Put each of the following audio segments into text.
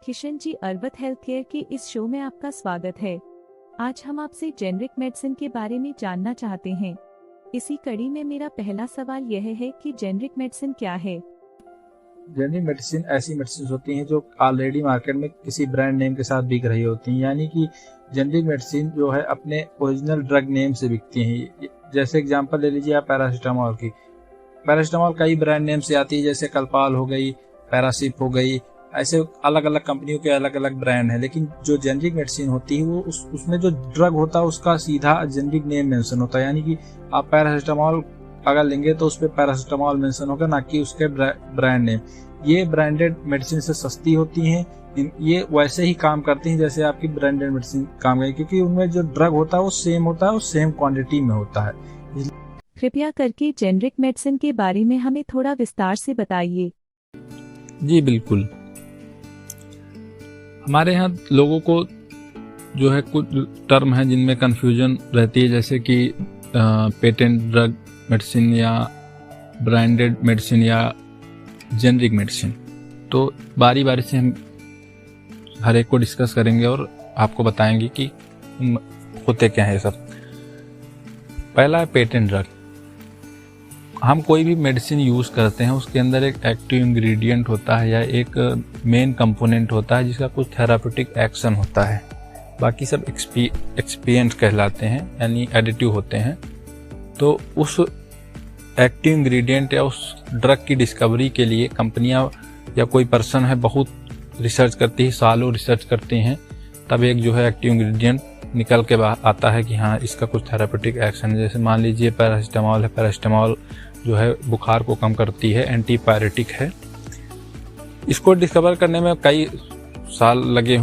Kishan ji, अरबत health care के इस show में आपका स्वागत है। आज हम आपसे जेनरिक मेडिसिन के बारे में जानना चाहते हैं। इसी कड़ी में मेरा पहला सवाल यह है कि जेनरिक मेडिसिन क्या है? जेनरिक मेडिसिन ऐसी मेडिसिन होती हैं जो ऑलरेडी मार्केट में किसी ब्रांड नेम के साथ बिक रही होती हैं, यानी कि जेनरिक मेडिसिन जो है अपने ओरिजिनल ड्रग नेम से बिकती हैं। जैसे एग्जांपल ले लीजिए आप पैरासीटामोल की। पैरासीटामोल कई ब्रांड नेम से आती है, जैसे कल्पाल हो गई, पैरासिप हो गई, ऐसे अलग अलग कंपनियों के अलग अलग ब्रांड हैं। लेकिन जो जेनरिक मेडिसिन होती है वो उसमें जो ड्रग होता है उसका सीधा जेनरिक नेम मेंशन होता है, यानी कि आप पैरासीटामोल अगर लेंगे तो उस पर पैरासीटामोल मेंशन होगा, ना कि उसके ब्रांड नेम। ये ब्रांडेड मेडिसिन से सस्ती होती हैं। ये वैसे ही काम करती हैं जैसे आपकी ब्रांडेड मेडिसिन काम करेगी, क्योंकि उनमें जो ड्रग होता है वो सेम होता है और सेम क्वांटिटी में होता है। कृपया करके जेनरिक मेडिसिन के बारे में हमें थोड़ा विस्तार से बताइए। जी बिल्कुल। हमारे यहाँ लोगों को जो है कुछ टर्म है जिनमें कंफ्यूजन रहती है, जैसे कि पेटेंट ड्रग मेडिसिन या ब्रांडेड मेडिसिन या जेनरिक मेडिसिन। तो बारी बारी से हम हर एक को डिस्कस करेंगे और आपको बताएंगे कि होते क्या है सब। पहला है पेटेंट ड्रग। हम कोई भी मेडिसिन यूज़ करते हैं उसके अंदर एक एक्टिव इंग्रेडिएंट होता है या एक मेन कंपोनेंट होता है जिसका कुछ थेराप्यूटिक एक्शन होता है। बाकी सब एक्सपिएंट कहलाते हैं, यानी एडिटिव होते हैं। तो उस एक्टिव इंग्रेडिएंट या उस ड्रग की डिस्कवरी के लिए कंपनियां या कोई पर्सन है बहुत रिसर्च करती है, सालों रिसर्च करती हैं, तब एक जो है एक्टिव इंग्रेडिएंट निकल के आता है कि हाँ इसका कुछ थेराप्यूटिक एक्शन है। जैसे मान लीजिए पैरासीटामोल है। पैरासीटामोल जो है बुखार को कम करती है, एंटीपायरेटिक है। इसको डिस्कवर करने में कई साल लगे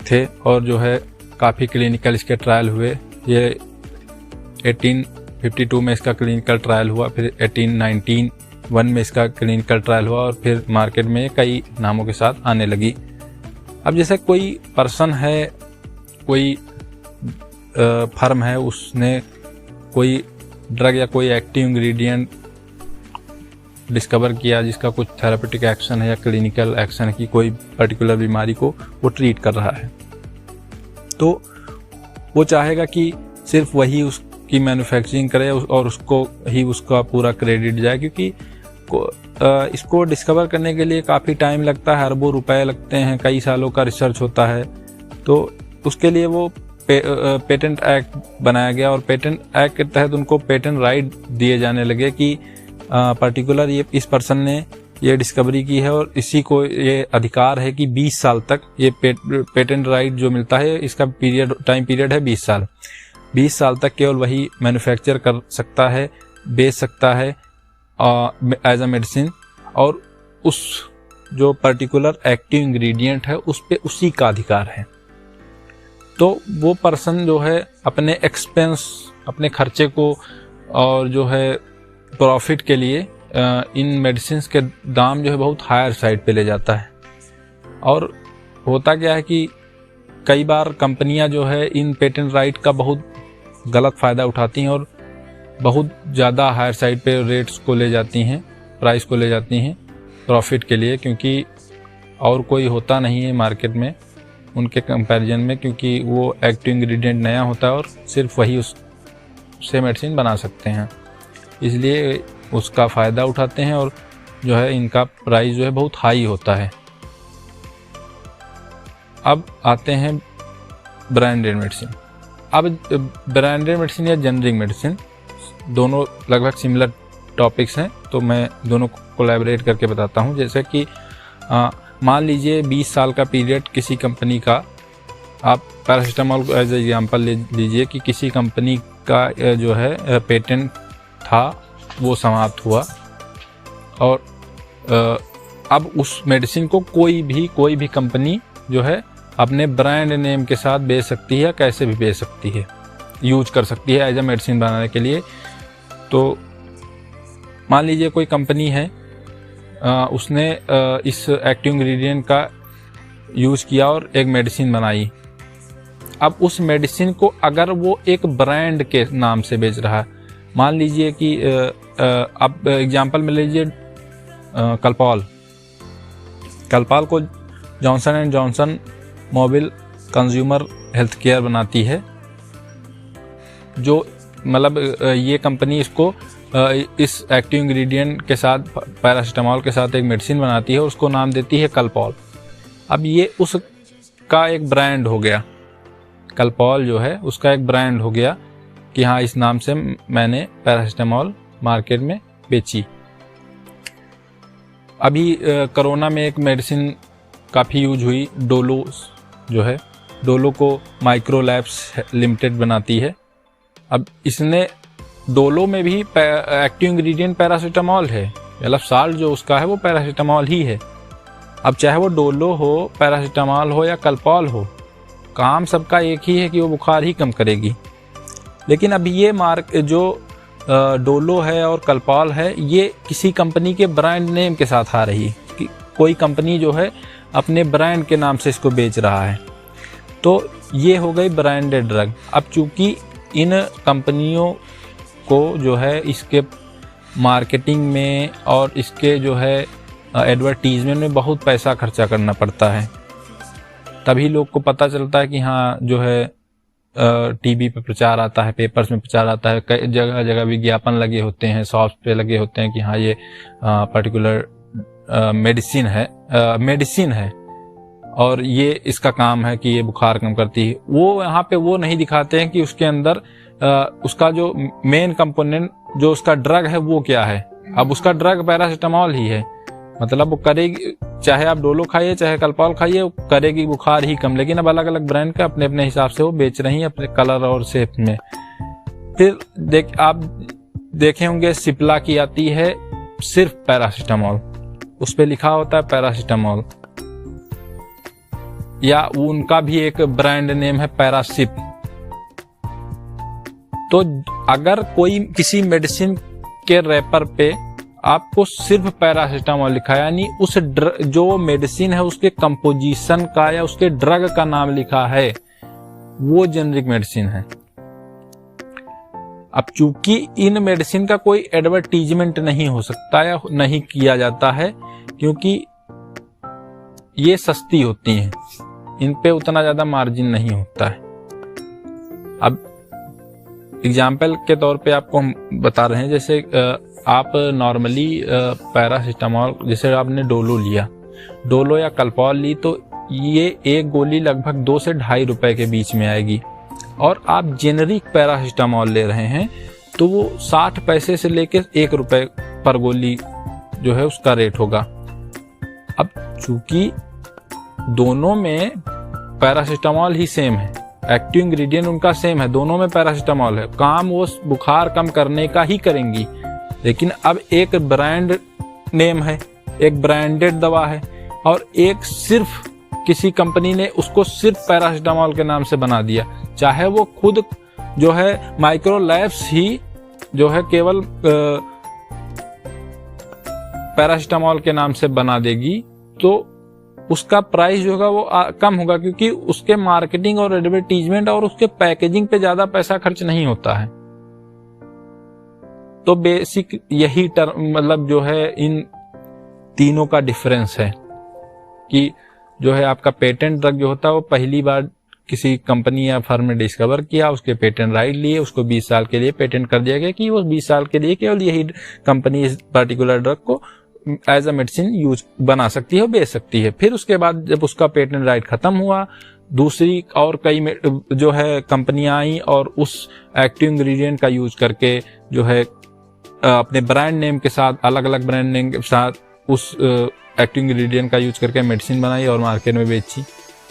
थे और जो है काफ़ी क्लिनिकल इसके ट्रायल हुए। ये 1852 में इसका क्लिनिकल ट्रायल हुआ, फिर 1891 में इसका क्लिनिकल ट्रायल हुआ और फिर मार्केट में कई नामों के साथ आने लगी। अब जैसे कोई पर्सन है, कोई फर्म है, उसने कोई ड्रग या कोई एक्टिव इंग्रेडिएंट डिस्कवर किया जिसका कुछ थेराप्यूटिक एक्शन है या क्लिनिकल एक्शन है कि कोई पर्टिकुलर बीमारी को वो ट्रीट कर रहा है, तो वो चाहेगा कि सिर्फ वही उसकी मैन्युफैक्चरिंग करे और उसको ही उसका पूरा क्रेडिट जाए, क्योंकि इसको डिस्कवर करने के लिए काफ़ी टाइम लगता है, अरबों रुपए लगते हैं, कई सालों का रिसर्च होता है। तो उसके लिए वो पेटेंट एक्ट बनाया गया और पेटेंट एक्ट के तहत उनको पेटेंट राइट दिए जाने लगे कि पर्टिकुलर ये इस पर्सन ने ये डिस्कवरी की है और इसी को ये अधिकार है कि 20 साल तक ये पेटेंट राइट जो मिलता है इसका टाइम पीरियड है 20 साल। 20 साल तक केवल वही मैन्युफैक्चर कर सकता है, बेच सकता है एज अ मेडिसिन, और उस जो पर्टिकुलर एक्टिव इंग्रेडिएंट है उस पे उसी का अधिकार है। तो वो पर्सन जो है अपने एक्सपेंस, अपने खर्चे को और जो है प्रॉफिट के लिए इन मेडिसिन के दाम जो है बहुत हायर साइड पे ले जाता है। और होता क्या है कि कई बार कंपनियां जो है इन पेटेंट राइट का बहुत गलत फ़ायदा उठाती हैं और बहुत ज़्यादा हायर साइड पे रेट्स को ले जाती हैं, प्राइस को ले जाती हैं प्रॉफिट के लिए, क्योंकि और कोई होता नहीं है मार्केट में उनके कंपैरिजन में, क्योंकि वो एक्टिव इंग्रेडिएंट नया होता है और सिर्फ वही उससे मेडिसिन बना सकते हैं, इसलिए उसका फ़ायदा उठाते हैं और जो है इनका प्राइस जो है बहुत हाई होता है। अब आते हैं ब्रांडेड मेडिसिन। अब ब्रांडेड मेडिसिन या जेनरिक मेडिसिन दोनों लगभग सिमिलर टॉपिक्स हैं, तो मैं दोनों को कोलैबोरेट करके बताता हूँ। जैसे कि मान लीजिए 20 साल का पीरियड किसी कंपनी का, आप पैरासीटामोल को एज एग्जाम्पल ले लीजिए कि किसी कंपनी का जो है पेटेंट था वो समाप्त हुआ और अब उस मेडिसिन को कोई भी कंपनी जो है अपने ब्रांड नेम के साथ बेच सकती है, कैसे भी बेच सकती है, यूज कर सकती है एज अ मेडिसिन बनाने के लिए। तो मान लीजिए कोई कंपनी है, उसने इस एक्टिव इंग्रेडिएंट का यूज़ किया और एक मेडिसिन बनाई। अब उस मेडिसिन को अगर वो एक ब्रांड के नाम से बेच रहा है, मान लीजिए कि अब एग्जांपल में लीजिए कल्पाल को Johnson and Johnson mobile consumer health care बनाती है, जो मतलब ये कंपनी इसको इस एक्टिव इंग्रेडिएंट के साथ, पैरासीटामोल के साथ एक मेडिसिन बनाती है, उसको नाम देती है कलपॉल। अब ये उसका एक ब्रांड हो गया, कलपॉल जो है उसका एक ब्रांड हो गया कि हाँ इस नाम से मैंने पैरासीटामोल मार्केट में बेची। अभी कोरोना में एक मेडिसिन काफ़ी यूज हुई, डोलो जो है, डोलो को माइक्रोलैब्स लिमिटेड बनाती है। अब इसने डोलो में भी एक्टिव इंग्रेडिएंट पैरासीटामोल है, मतलब साल्ट जो उसका है वो पैरासीटामोल ही है। अब चाहे वो डोलो हो, पैरासीटामोल हो या कलपॉल हो, काम सबका एक ही है कि वो बुखार ही कम करेगी। लेकिन अब ये जो डोलो है और कलपॉल है, ये किसी कंपनी के ब्रांड नेम के साथ आ रही है कि कोई कंपनी जो है अपने ब्रांड के नाम से इसको बेच रहा है, तो ये हो गई ब्रांडेड ड्रग। अब चूंकि इन कंपनियों को जो है इसके मार्केटिंग में और इसके जो है एडवर्टीजमेंट में बहुत पैसा खर्चा करना पड़ता है, तभी लोग को पता चलता है कि हाँ जो है टीवी पे प्रचार आता है, पेपर्स में प्रचार आता है, कई जगह जगह विज्ञापन लगे होते हैं, शॉप्स पे लगे होते हैं कि हाँ ये पर्टिकुलर मेडिसिन है और ये इसका काम है कि ये बुखार कम करती है। वो यहाँ पे वो नहीं दिखाते हैं कि उसके अंदर उसका जो मेन कंपोनेंट जो उसका ड्रग है वो क्या है। अब उसका ड्रग पैरासीटामोल ही है, मतलब वो करेगी, चाहे आप डोलो खाइए चाहे कलपॉल खाइए, वो करेगी बुखार ही कम। लेकिन अब अलग अलग ब्रांड का अपने अपने हिसाब से वो बेच रही हैं अपने कलर और शेप में। फिर आप देखे होंगे सिप्ला की आती है सिर्फ पैरासीटामोल, उस पे लिखा होता है पैरासीटामोल, या उनका भी एक ब्रांड नेम है पैरासिप। तो अगर कोई किसी मेडिसिन के रैपर पे आपको सिर्फ पैरासीटामोल लिखा है, यानी उस जो मेडिसिन है उसके कंपोजिशन का या उसके ड्रग का नाम लिखा है, वो जेनरिक मेडिसिन है। अब चूंकि इन मेडिसिन का कोई एडवर्टीजमेंट नहीं हो सकता या नहीं किया जाता है, क्योंकि ये सस्ती होती हैं, इन पे उतना ज्यादा मार्जिन नहीं होता है। अब एग्जाम्पल के तौर पे आपको हम बता रहे हैं, जैसे आप नॉर्मली पैरासीटामोल, जैसे आपने डोलो लिया, डोलो या कलपॉल ली, तो ये एक गोली लगभग 2 से 2.5 रुपए के बीच में आएगी। और आप जेनरिक पैरासीटामोल ले रहे हैं तो वो 60 पैसे से लेके 1 रुपए पर गोली जो है उसका रेट होगा। अब चूंकि दोनों में पैरासीटामोल ही सेम है, एक्टिव इंग्रेडिएंट उनका सेम है, दोनों में पैरासीटामोल है, काम वो बुखार कम करने का ही करेंगी। लेकिन अब एक ब्रांड नेम है, एक ब्रांडेड दवा है, और एक सिर्फ किसी कंपनी ने उसको सिर्फ पैरासीटामोल के नाम से बना दिया, चाहे वो खुद जो है माइक्रोलैब्स ही जो है केवल पैरासीटामोल के नाम से बना देगी, तो उसका प्राइस जो होगा वो कम होगा, क्योंकि उसके मार्केटिंग और एडवर्टीजमेंट और उसके पैकेजिंग पे ज्यादा पैसा खर्च नहीं होता है। तो बेसिक यही मतलब जो है इन तीनों का डिफरेंस है कि जो है आपका पेटेंट ड्रग जो होता है वो पहली बार किसी कंपनी या फर्म ने डिस्कवर किया, उसके पेटेंट राइट लिए, उसको 20 साल के लिए पेटेंट कर दिया गया कि वो 20 साल के लिए केवल यही कंपनी इस पर्टिकुलर ड्रग को एज अ मेडिसिन यूज बना सकती है, बेच सकती है। फिर उसके बाद जब उसका पेटेंट राइट खत्म हुआ, दूसरी और कई जो है कंपनियां आई और उस एक्टिव इंग्रेडिएंट का यूज करके जो है अपने ब्रांड नेम के साथ, अलग अलग ब्रांड नेम के साथ उस एक्टिव इंग्रेडिएंट का यूज करके मेडिसिन बनाई और मार्केट में बेची।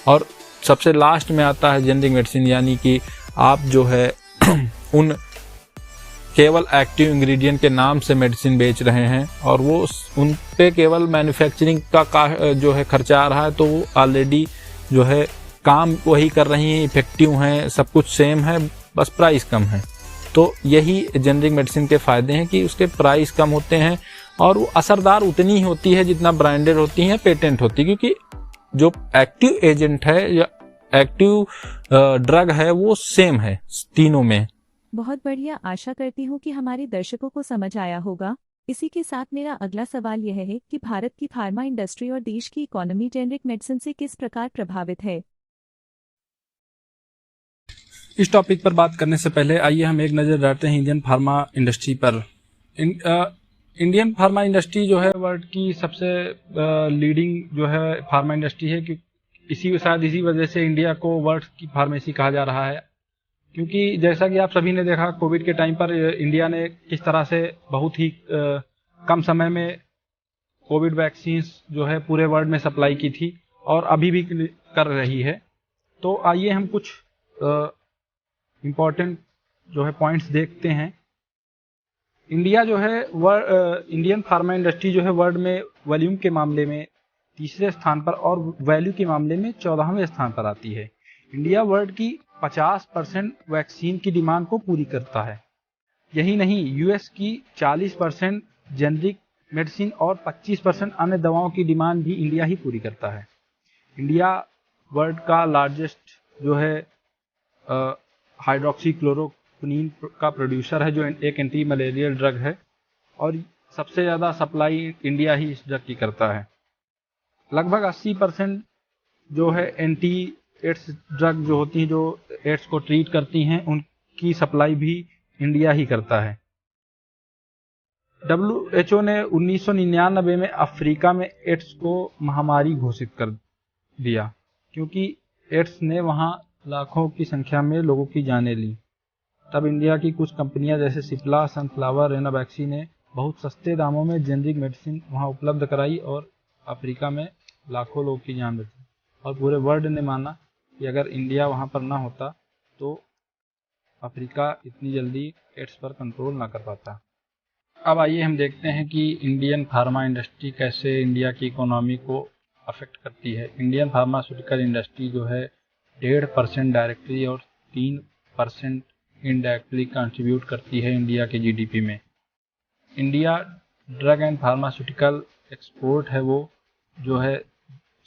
और सबसे लास्ट में आता है जेनरिक मेडिसिन, यानी कि आप जो है उन केवल एक्टिव इंग्रेडिएंट के नाम से मेडिसिन बेच रहे हैं और वो उन पे केवल मैन्युफैक्चरिंग का जो है खर्चा आ रहा है, तो वो ऑलरेडी जो है काम वही कर रही हैं, इफेक्टिव हैं, सब कुछ सेम है, बस प्राइस कम है। तो यही जेनरिक मेडिसिन के फायदे हैं कि उसके प्राइस कम होते हैं और वो असरदार उतनी ही होती है जितना ब्रांडेड होती है, पेटेंट होती है, क्योंकि जो एक्टिव एजेंट है या एक्टिव ड्रग है वो सेम है तीनों में। बहुत बढ़िया, आशा करती हूँ कि हमारे दर्शकों को समझ आया होगा। इसी के साथ मेरा अगला सवाल यह है कि भारत की फार्मा इंडस्ट्री और देश की इकोनॉमी जेनरिक मेडिसिन से किस प्रकार प्रभावित है। इस टॉपिक पर बात करने से पहले आइए हम एक नज़र डालते हैं इंडियन फार्मा इंडस्ट्री पर। इंडियन फार्मा इंडस्ट्री जो है वर्ल्ड की सबसे लीडिंग जो है फार्मा इंडस्ट्री है, कि इसी वजह से इंडिया को वर्ल्ड की फार्मेसी कहा जा रहा है। क्योंकि जैसा कि आप सभी ने देखा, कोविड के टाइम पर इंडिया ने किस तरह से बहुत ही कम समय में कोविड वैक्सीन्स जो है पूरे वर्ल्ड में सप्लाई की थी और अभी भी कर रही है। तो आइए हम कुछ इम्पोर्टेंट जो है पॉइंट्स देखते हैं। इंडिया जो है इंडियन फार्मा इंडस्ट्री जो है वर्ल्ड में वॉल्यूम के मामले में तीसरे स्थान पर और वैल्यू के मामले में 14वें स्थान पर आती है। इंडिया वर्ल्ड की 50% वैक्सीन की डिमांड को पूरी करता है। यही नहीं, यूएस की 40% जेनरिक मेडिसिन और 25% अन्य दवाओं की डिमांड भी इंडिया ही पूरी करता है। इंडिया वर्ल्ड का लार्जेस्ट जो है हाइड्रोक्सीक्लोरोक्विनीन का प्रोड्यूसर है, जो एक एंटी मलेरियल ड्रग है, और सबसे ज़्यादा सप्लाई इंडिया ही इस ड्रग की करता है। लगभग 80% जो है एंटी एड्स ड्रग जो होती हैं, जो एड्स को ट्रीट करती हैं, उनकी सप्लाई भी इंडिया ही करता है। WHO ने 1999 में अफ्रीका में एड्स को महामारी घोषित कर दिया, क्योंकि एड्स ने वहां लाखों की संख्या में लोगों की जानें ली। तब इंडिया की कुछ कंपनियां जैसे सिप्ला, सनफ्लावर, रेनावैक्सी ने बहुत सस्ते दामों में जेनरिक मेडिसिन वहां उपलब्ध कराई और अफ्रीका में लाखों लोग की जान बची। और पूरे वर्ल्ड ने माना कि अगर इंडिया वहां पर ना होता तो अफ्रीका इतनी जल्दी एड्स पर कंट्रोल ना कर पाता। अब आइए हम देखते हैं कि इंडियन फार्मा इंडस्ट्री कैसे इंडिया की इकोनॉमी को अफेक्ट करती है। इंडियन फार्मास्यूटिकल इंडस्ट्री जो है 1.5% डायरेक्टली और 3% इनडायरेक्टली कंट्रीब्यूट करती है इंडिया के जीडीपी में। India drug and pharmaceutical export है वो जो है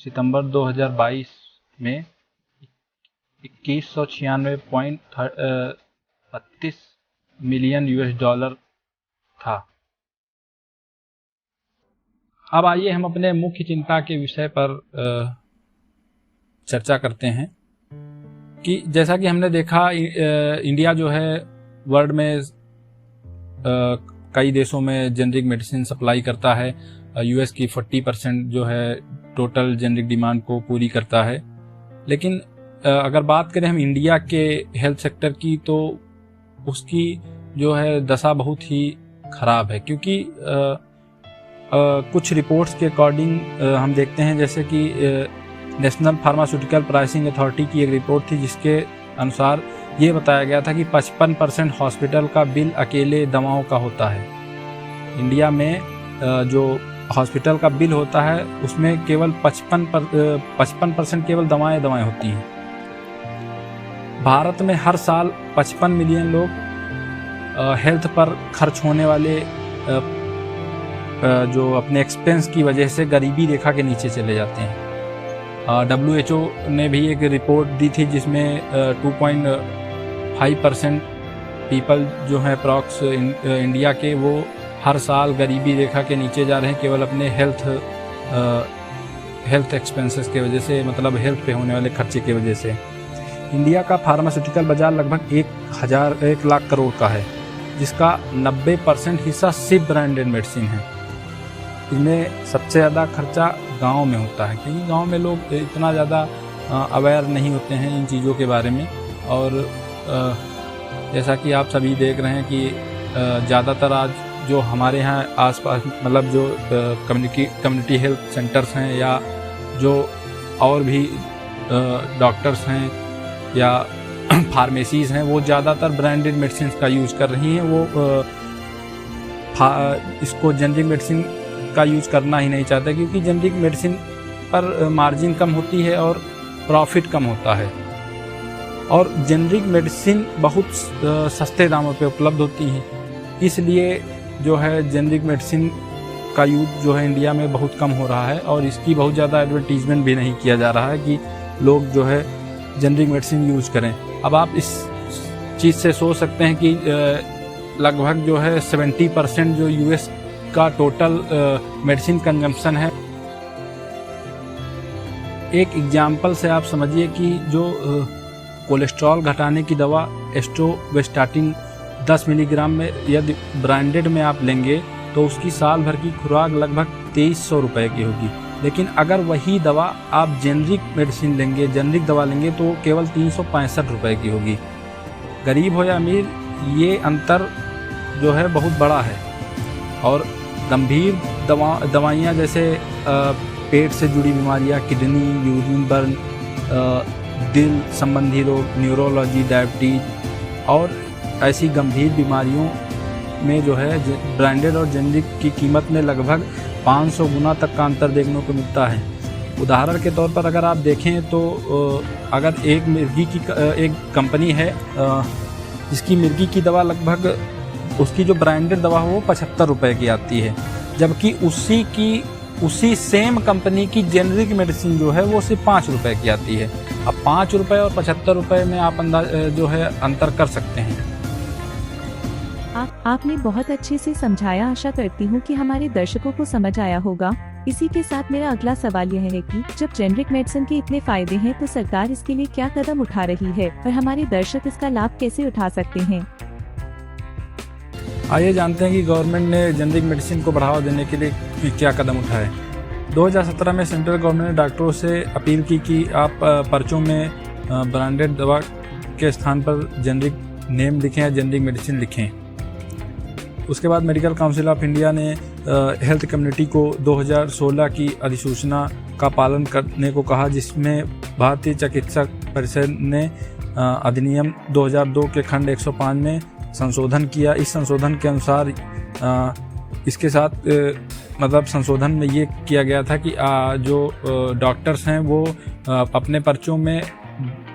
सितंबर 2022 में 2196.32 मिलियन $US था। अब आइए हम अपने मुख्य चिंता के विषय पर चर्चा करते हैं कि जैसा कि हमने देखा, इंडिया जो है वर्ल्ड में कई देशों में जेनरिक मेडिसिन सप्लाई करता है। यूएस की 40% जो है टोटल जेनरिक डिमांड को पूरी करता है। लेकिन अगर बात करें हम इंडिया के हेल्थ सेक्टर की, तो उसकी जो है दशा बहुत ही खराब है, क्योंकि कुछ रिपोर्ट्स के अकॉर्डिंग हम देखते हैं, जैसे कि नेशनल फार्मास्यूटिकल प्राइसिंग अथॉरिटी की एक रिपोर्ट थी, जिसके अनुसार ये बताया गया था कि 55% हॉस्पिटल का बिल अकेले दवाओं का होता है। इंडिया में जो हॉस्पिटल का बिल होता है उसमें केवल 55% केवल दवाएं होती हैं। भारत में हर साल 55 मिलियन लोग हेल्थ पर खर्च होने वाले जो अपने एक्सपेंस की वजह से गरीबी रेखा के नीचे चले जाते हैं। WHO ने भी एक रिपोर्ट दी थी जिसमें 2.5% पीपल जो हैं अप्रॉक्स इंडिया के, वो हर साल गरीबी रेखा के नीचे जा रहे हैं, केवल अपने हेल्थ एक्सपेंसेस के वजह से, मतलब हेल्थ पे होने वाले खर्चे की वजह से। इंडिया का फार्मास्यूटिकल बाजार लगभग 1 लाख करोड़ का है, जिसका 90% हिस्सा सिर्फ ब्रांडेड मेडिसिन है। इनमें सबसे ज़्यादा खर्चा गांव में होता है, क्योंकि गांव में लोग इतना ज़्यादा अवेयर नहीं होते हैं इन चीज़ों के बारे में। और जैसा कि आप सभी देख रहे हैं कि ज़्यादातर आज जो हमारे यहाँ आसपास, मतलब जो कम्युनिटी हेल्थ सेंटर्स हैं या जो और भी डॉक्टर्स हैं या फार्मेसीज़ हैं, वो ज़्यादातर ब्रांडेड मेडिसिन का यूज़ कर रही हैं। वो इसको जेनरिक मेडिसिन का यूज़ करना ही नहीं चाहते, क्योंकि जेनरिक मेडिसिन पर मार्जिन कम होती है और प्रॉफिट कम होता है। और जेनरिक मेडिसिन बहुत सस्ते दामों पे उपलब्ध होती हैं, इसलिए जो है जेनरिक मेडिसिन का यूज़ जो है इंडिया में बहुत कम हो रहा है, और इसकी बहुत ज़्यादा एडवर्टीजमेंट भी नहीं किया जा रहा है कि लोग जो है जेनरिक मेडिसिन यूज़ करें। अब आप इस चीज़ से सोच सकते हैं कि लगभग जो है 70% जो यूएस उसका टोटल मेडिसिन कंजम्पशन है। एक एग्जाम्पल से आप समझिए कि जो कोलेस्ट्रॉल घटाने की दवा एस्ट्रोवेस्टाटिन 10 मिलीग्राम में यदि ब्रांडेड में आप लेंगे तो उसकी साल भर की खुराक लगभग 2300 रुपये की होगी। लेकिन अगर वही दवा आप जेनरिक मेडिसिन लेंगे, जेनरिक दवा लेंगे तो केवल 365 रुपये की होगी। गरीब हो या अमीर, ये अंतर जो है बहुत बड़ा है। और गंभीर दवाइयाँ जैसे पेट से जुड़ी बीमारियाँ, किडनी, यूरिन बर्न, दिल संबंधी रोग, न्यूरोलॉजी, डायबिटीज और ऐसी गंभीर बीमारियों में जो है ब्रांडेड और जेनरिक की कीमत में लगभग 500 गुना तक का अंतर देखने को मिलता है। उदाहरण के तौर पर अगर आप देखें तो अगर एक मिर्गी की एक कंपनी है जिसकी मिर्गी की दवा लगभग उसकी जो ब्रांडेड दवा हो वो 75 रुपये की आती है, जबकि उसी सेम कंपनी की जेनरिक मेडिसिन जो है वो सिर्फ 5 रुपये की आती है। अब 5 रुपये और 75 रुपये में आप जो है अंतर कर सकते हैं। आपने बहुत अच्छे से समझाया। आशा करती हूँ कि हमारे दर्शकों को समझ आया होगा। इसी के साथ मेरा अगला सवाल यह है कि जब जेनरिक मेडिसिन के इतने फायदे हैं तो सरकार इसके लिए क्या कदम उठा रही है और हमारे दर्शक इसका लाभ कैसे उठा सकते हैं? आइए जानते हैं कि गवर्नमेंट ने जेनरिक मेडिसिन को बढ़ावा देने के लिए क्या कदम उठाए। 2017 में सेंट्रल गवर्नमेंट ने डॉक्टरों से अपील की कि आप पर्चों में ब्रांडेड दवा के स्थान पर जेनरिक नेम लिखें या जेनरिक मेडिसिन लिखें। उसके बाद मेडिकल काउंसिल ऑफ इंडिया ने हेल्थ कम्युनिटी को 2016 की अधिसूचना का पालन करने को कहा, जिसमें भारतीय चिकित्सक परिषद ने अधिनियम 2002 के खंड 105 में संशोधन किया। इस संशोधन के अनुसार इसके साथ मतलब संशोधन में ये किया गया था कि जो डॉक्टर्स हैं वो अपने पर्चों में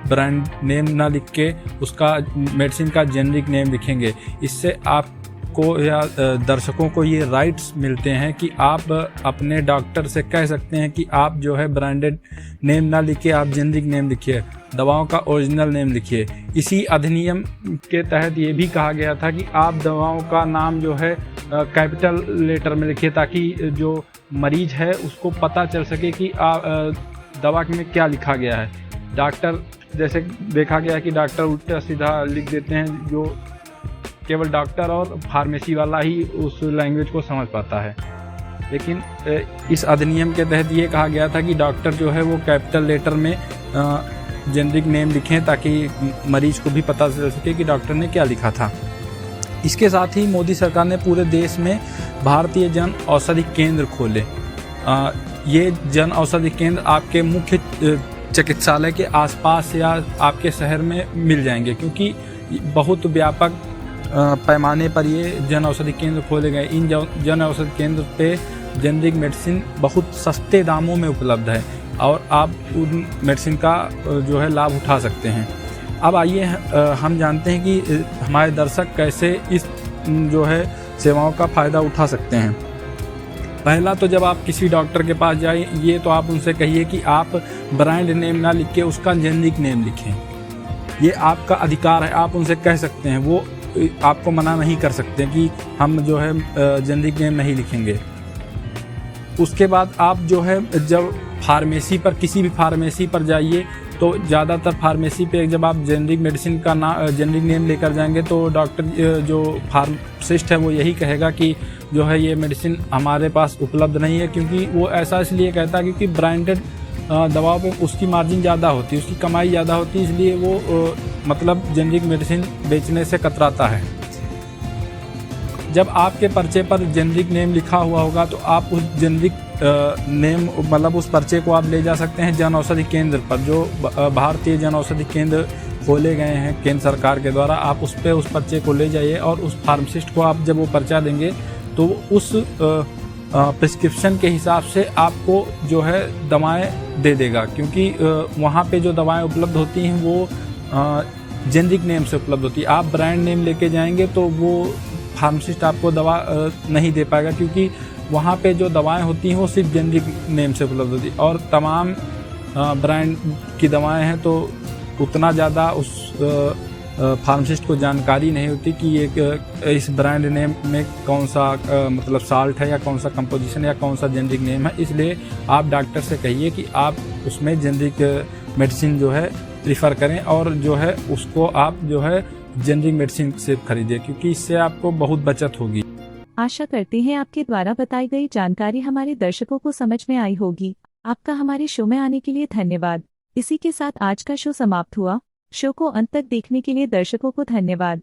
ब्रांड नेम ना लिख के उसका मेडिसिन का जेनरिक नेम लिखेंगे। इससे आपको या दर्शकों को ये राइट्स मिलते हैं कि आप अपने डॉक्टर से कह सकते हैं कि आप जो है ब्रांडेड नेम ना लिखिए, आप जेनरिक नेम लिखिए, दवाओं का ओरिजिनल नेम लिखिए। इसी अधिनियम के तहत ये भी कहा गया था कि आप दवाओं का नाम जो है कैपिटल लेटर में लिखिए, ताकि जो मरीज है उसको पता चल सके कि दवा में क्या लिखा गया है। डॉक्टर जैसे देखा गया है कि डॉक्टर उल्टा सीधा लिख देते हैं, जो केवल डॉक्टर और फार्मेसी वाला ही उस लैंग्वेज को समझ पाता है। लेकिन इस अधिनियम के तहत ये कहा गया था कि डॉक्टर जो है वो कैपिटल लेटर में जेनरिक नेम लिखें, ताकि मरीज को भी पता चल सके कि डॉक्टर ने क्या लिखा था। इसके साथ ही मोदी सरकार ने पूरे देश में भारतीय जन औषधि केंद्र खोले। ये जन औषधि केंद्र आपके मुख्य चिकित्सालय के आसपास या आपके शहर में मिल जाएंगे, क्योंकि बहुत व्यापक पैमाने पर ये जन औषधि केंद्र खोले गए। इन जन औषधि केंद्र पे जेनरिक मेडिसिन बहुत सस्ते दामों में उपलब्ध है और आप उन मेडिसिन का जो है लाभ उठा सकते हैं। अब आइए हम जानते हैं कि हमारे दर्शक कैसे इस जो है सेवाओं का फ़ायदा उठा सकते हैं। पहला तो जब आप किसी डॉक्टर के पास जाए ये तो आप उनसे कहिए कि आप ब्रांड नेम ना लिख के उसका जेनरिक नेम लिखें। ये आपका अधिकार है, आप उनसे कह सकते हैं, वो आपको मना नहीं कर सकते कि हम जो है जेनरिक नेम नहीं लिखेंगे। उसके बाद आप जो है जब फार्मेसी पर किसी भी फार्मेसी पर जाइए तो ज़्यादातर फार्मेसी पे जब आप जेनरिक मेडिसिन का जेनरिक नेम लेकर जाएंगे तो डॉक्टर जो फार्मासिस्ट है वो यही कहेगा कि जो है ये मेडिसिन हमारे पास उपलब्ध नहीं है, क्योंकि वो ऐसा इसलिए कहता है क्योंकि ब्रांडेड दवाओं पे उसकी मार्जिन ज़्यादा होती है, उसकी कमाई ज़्यादा होती है, इसलिए वो मतलब जेनरिक मेडिसिन बेचने से कतराता है। जब आपके पर्चे पर जेनरिक नेम लिखा हुआ होगा तो आप उस जेनरिक नेम मतलब उस पर्चे को आप ले जा सकते हैं जन औषधि केंद्र पर, जो भारतीय जन औषधि केंद्र खोले गए हैं केंद्र सरकार के द्वारा। आप उस पर उस पर्चे को ले जाइए और उस फार्मासिस्ट को आप जब वो पर्चा देंगे तो उस प्रिस्क्रिप्शन के हिसाब से आपको जो है दवाएं दे देगा, क्योंकि वहाँ पे जो दवाएं उपलब्ध होती हैं वो जेनरिक नेम से उपलब्ध होती है। आप ब्रांड नेम लेके जाएंगे तो वो फार्मासिस्ट आपको दवा नहीं दे पाएगा, क्योंकि वहाँ पे जो दवाएं होती हैं वो सिर्फ जेनरिक नेम से उपलब्ध होती है और तमाम ब्रांड की दवाएं हैं तो उतना ज़्यादा उस फार्मासिस्ट को जानकारी नहीं होती कि ये इस ब्रांड नेम में कौन सा मतलब साल्ट है या कौन सा कंपोजिशन या कौन सा जेनरिक नेम है। इसलिए आप डॉक्टर से कहिए कि आप उसमें जेनरिक मेडिसिन जो है प्रीफर करें और जो है उसको आप जो है जेनरिक मेडिसिन से खरीदें, क्योंकि इससे आपको बहुत बचत होगी। आशा करते हैं आपके द्वारा बताई गई जानकारी हमारे दर्शकों को समझ में आई होगी। आपका हमारे शो में आने के लिए धन्यवाद। इसी के साथ आज का शो समाप्त हुआ। शो को अंत तक देखने के लिए दर्शकों को धन्यवाद।